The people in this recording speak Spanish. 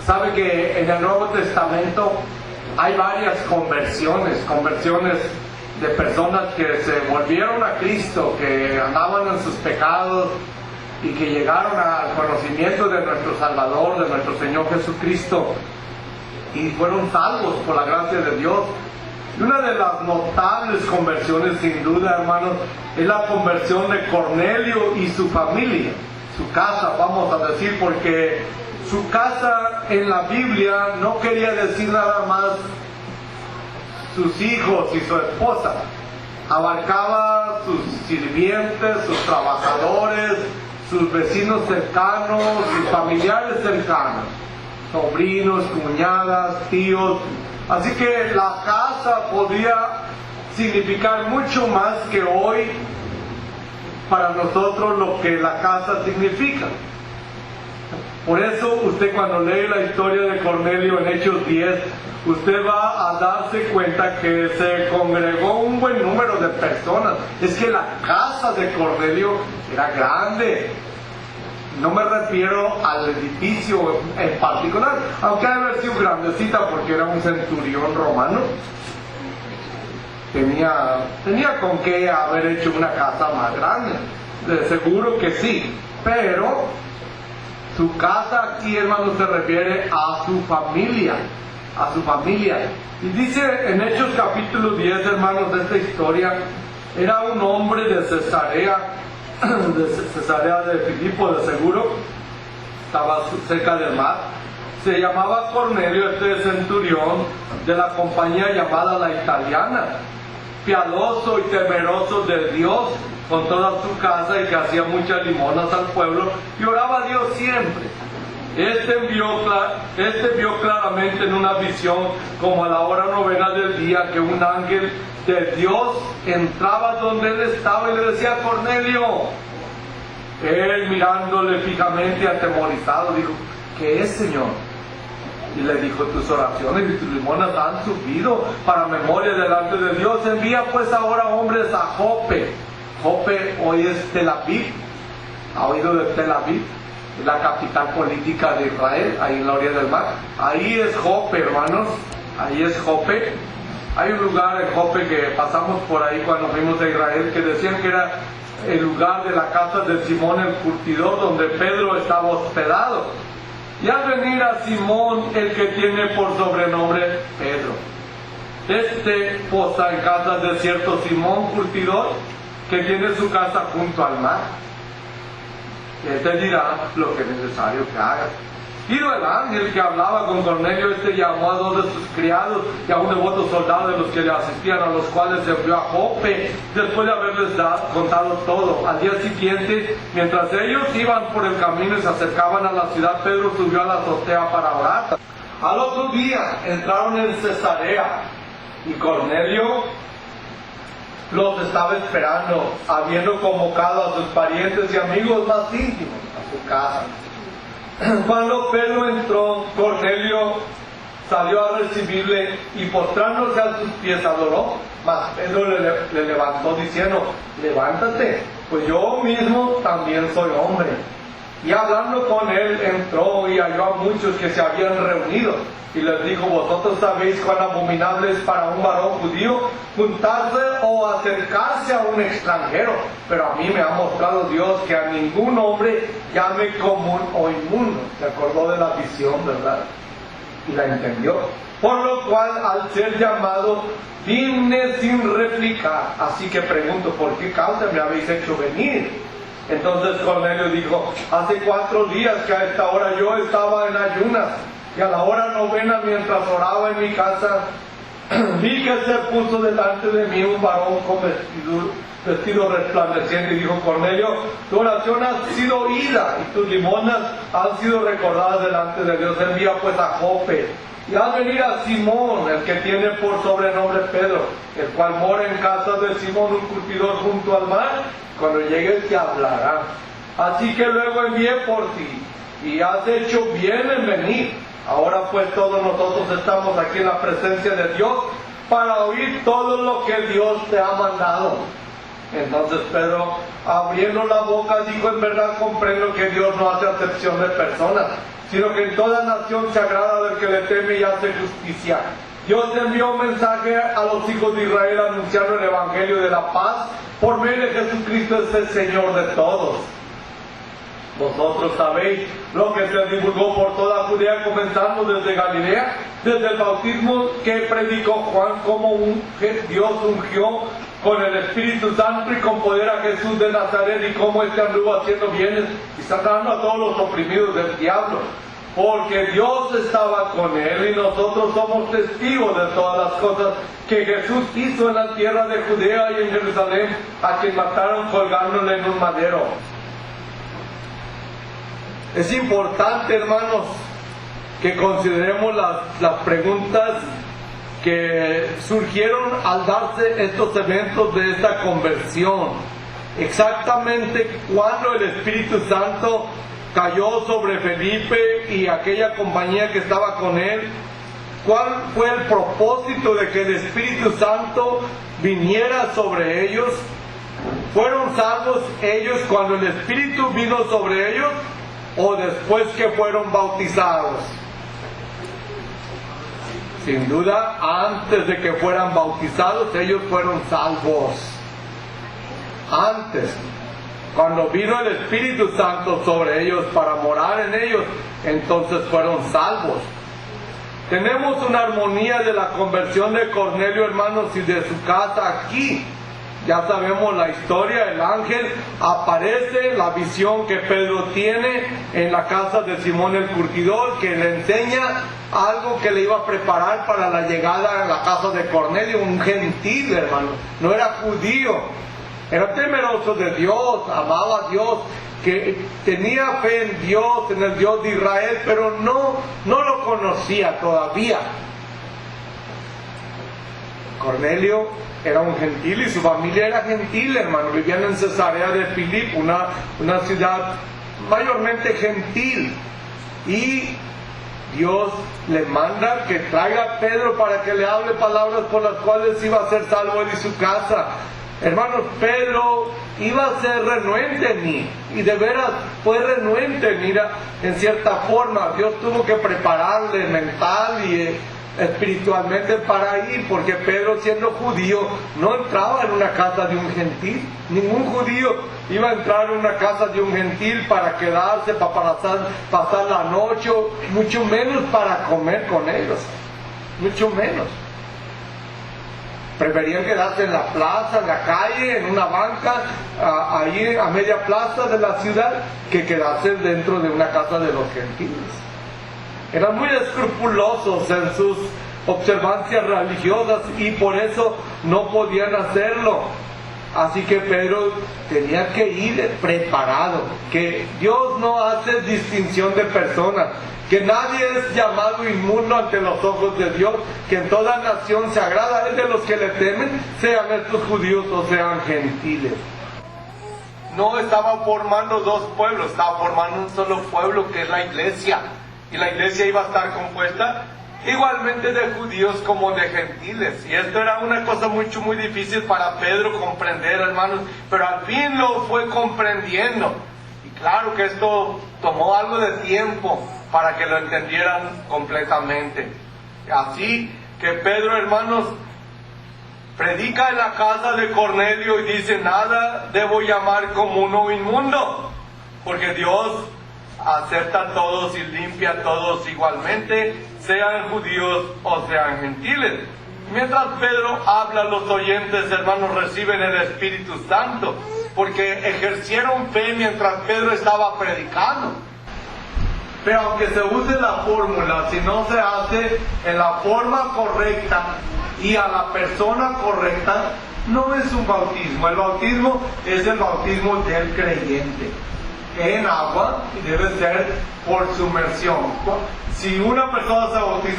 Sabe que en el Nuevo Testamento hay varias conversiones de personas que se volvieron a Cristo, que andaban en sus pecados y que llegaron al conocimiento de nuestro Salvador, de nuestro Señor Jesucristo, y fueron salvos por la gracia de Dios. Y una de las notables conversiones, sin duda, hermanos, es la conversión de Cornelio y su familia, su casa, vamos a decir, porque su casa en la Biblia no quería decir nada más sus hijos y su esposa, abarcaba sus sirvientes, sus trabajadores, sus vecinos cercanos, sus familiares cercanos, sobrinos, cuñadas, tíos. Así que la casa podía significar mucho más que hoy para nosotros lo que la casa significa. Por eso usted, cuando lee la historia de Cornelio en Hechos 10, usted va a darse cuenta que se congregó un buen número de personas. Es que la casa de Cornelio era grande. No me refiero al edificio en particular, aunque debe haber sido grandecita porque era un centurión romano. Tenía con qué haber hecho una casa más grande, de seguro que sí, pero su casa aquí, hermano, se refiere a su familia, Y dice en Hechos capítulo 10, hermanos, de esta historia, era un hombre de Cesarea de Filipo, de seguro, estaba cerca del mar. Se llamaba Cornelio, este centurión de la compañía llamada la Italiana, piadoso y temeroso de Dios con toda su casa, y que hacía muchas limonas al pueblo y oraba a Dios siempre. Este vio claramente en una visión, como a la hora novena del día, que un ángel de Dios entraba donde él estaba y le decía: Cornelio. Él, mirándole fijamente, atemorizado, dijo: ¿qué es, Señor? Y le dijo: tus oraciones y tus limonas han subido para memoria delante de Dios. Envía pues ahora hombres a Jope. Jope hoy es Tel Aviv. ¿Ha oído de Tel Aviv? La capital política de Israel, ahí en la orilla del mar. Ahí es Jope, hermanos. Ahí es Jope. Hay un lugar en Jope que pasamos por ahí cuando fuimos a Israel, que decían que era el lugar de la casa de Simón el curtidor, donde Pedro estaba hospedado. Y al venir a Simón, el que tiene por sobrenombre Pedro, este posa en casa de cierto Simón curtidor, que tiene su casa junto al mar. Él te dirá lo que es necesario que hagas. Ido el ángel que hablaba con Cornelio, llamó a 2 de sus criados y a un devoto soldado de los que le asistían, a los cuales se envió a Jope, después de haberles contado todo. Al día siguiente, mientras ellos iban por el camino y se acercaban a la ciudad, Pedro subió a la azotea para orar. Al otro día entraron en Cesarea, y Cornelio los estaba esperando, habiendo convocado a sus parientes y amigos más íntimos a su casa. Cuando Pedro entró, Cornelio salió a recibirle y, postrándose a sus pies, adoró. Mas Pedro le levantó diciendo: levántate, pues yo mismo también soy hombre. Y hablando con él, entró y halló a muchos que se habían reunido, y les dijo: vosotros sabéis cuán abominable es para un varón judío juntarse o acercarse a un extranjero, pero a mí me ha mostrado Dios que a ningún hombre llame común o inmundo. Se acordó de la visión, ¿verdad? Y la entendió. Por lo cual, al ser llamado, vine sin replicar. Así que pregunto: ¿por qué causa me habéis hecho venir? Entonces Cornelio dijo: hace 4 días que a esta hora yo estaba en ayunas, y a la hora novena, mientras oraba en mi casa, vi que se puso delante de mí un varón con vestido resplandeciente, y dijo: Cornelio, tu oración ha sido oída y tus limonas han sido recordadas delante de Dios. Envía pues a Jope, y al venir a Simón, el que tiene por sobrenombre Pedro, el cual mora en casa de Simón un curtidor junto al mar. Cuando llegue te hablará. Así que luego envié por ti, y has hecho bien en venir. Ahora pues todos nosotros estamos aquí en la presencia de Dios para oír todo lo que Dios te ha mandado. Entonces Pedro, abriendo la boca, dijo: en verdad comprendo que Dios no hace acepción de personas, sino que en toda nación se agrada del que le teme y hace justicia. Dios envió un mensaje a los hijos de Israel anunciando el evangelio de la paz. Por medio de Jesucristo es el Señor de todos. Vosotros sabéis lo que se divulgó por toda Judea, comenzando desde Galilea, desde el bautismo que predicó Juan, como Dios ungió con el Espíritu Santo y con poder a Jesús de Nazaret, y cómo éste anduvo haciendo bienes y sacando a todos los oprimidos del diablo, porque Dios estaba con él, y nosotros somos testigos de todas las cosas que Jesús hizo en la tierra de Judea y en Jerusalén, a quien mataron colgándole en un madero. Es importante, hermanos, que consideremos las preguntas que surgieron al darse estos eventos de esta conversión. Exactamente cuando el Espíritu Santo cayó sobre Felipe y aquella compañía que estaba con él, ¿cuál fue el propósito de que el Espíritu Santo viniera sobre ellos? ¿Fueron salvos ellos cuando el Espíritu vino sobre ellos o después que fueron bautizados? Sin duda, antes de que fueran bautizados, ellos fueron salvos. Antes, cuando vino el Espíritu Santo sobre ellos para morar en ellos, entonces fueron salvos. Tenemos una armonía de la conversión de Cornelio, hermanos, y de su casa aquí. Ya sabemos la historia, el ángel aparece, la visión que Pedro tiene en la casa de Simón el curtidor, que le enseña algo que le iba a preparar para la llegada a la casa de Cornelio, un gentil, hermano, no era judío, era temeroso de Dios, amaba a Dios, que tenía fe en Dios, en el Dios de Israel, pero no lo conocía todavía. Cornelio era un gentil y su familia era gentil, hermano. Vivían en Cesarea de Filipo, una ciudad mayormente gentil. Y Dios le manda que traiga a Pedro para que le hable palabras por las cuales iba a ser salvo él y su casa. Hermanos, Pedro iba a ser renuente en mí, y de veras fue renuente en mí en cierta forma. Dios tuvo que prepararle mental y espiritualmente para ir, porque Pedro, siendo judío, no entraba en una casa de un gentil. Ningún judío iba a entrar en una casa de un gentil para quedarse, para pasar la noche, mucho menos para comer con ellos, mucho menos. Preferían quedarse en la plaza, en la calle, en una banca, ahí a media plaza de la ciudad, que quedarse dentro de una casa de los gentiles. Eran muy escrupulosos en sus observancias religiosas y por eso no podían hacerlo. Así que Pedro tenía que ir preparado, que Dios no hace distinción de personas, que nadie es llamado inmundo ante los ojos de Dios, que en toda nación se agrada a él de los que le temen, sean estos judíos o sean gentiles. No estaba formando dos pueblos, estaba formando un solo pueblo, que es la iglesia. Y la iglesia iba a estar compuesta igualmente de judíos como de gentiles. Y esto era una cosa muy difícil para Pedro comprender, hermanos, pero al fin lo fue comprendiendo. Y claro que esto tomó algo de tiempo para que lo entendieran completamente. Así que Pedro, hermanos, predica en la casa de Cornelio y dice: nada debo llamar común o inmundo, porque Dios acepta a todos y limpia a todos igualmente, sean judíos o sean gentiles. Mientras Pedro habla, los oyentes, hermanos, reciben el Espíritu Santo, porque ejercieron fe mientras Pedro estaba predicando. Pero aunque se use la fórmula, si no se hace en la forma correcta y a la persona correcta, no es un bautismo. El bautismo es el bautismo del creyente en agua y debe ser por sumersión. Si una persona se bautiza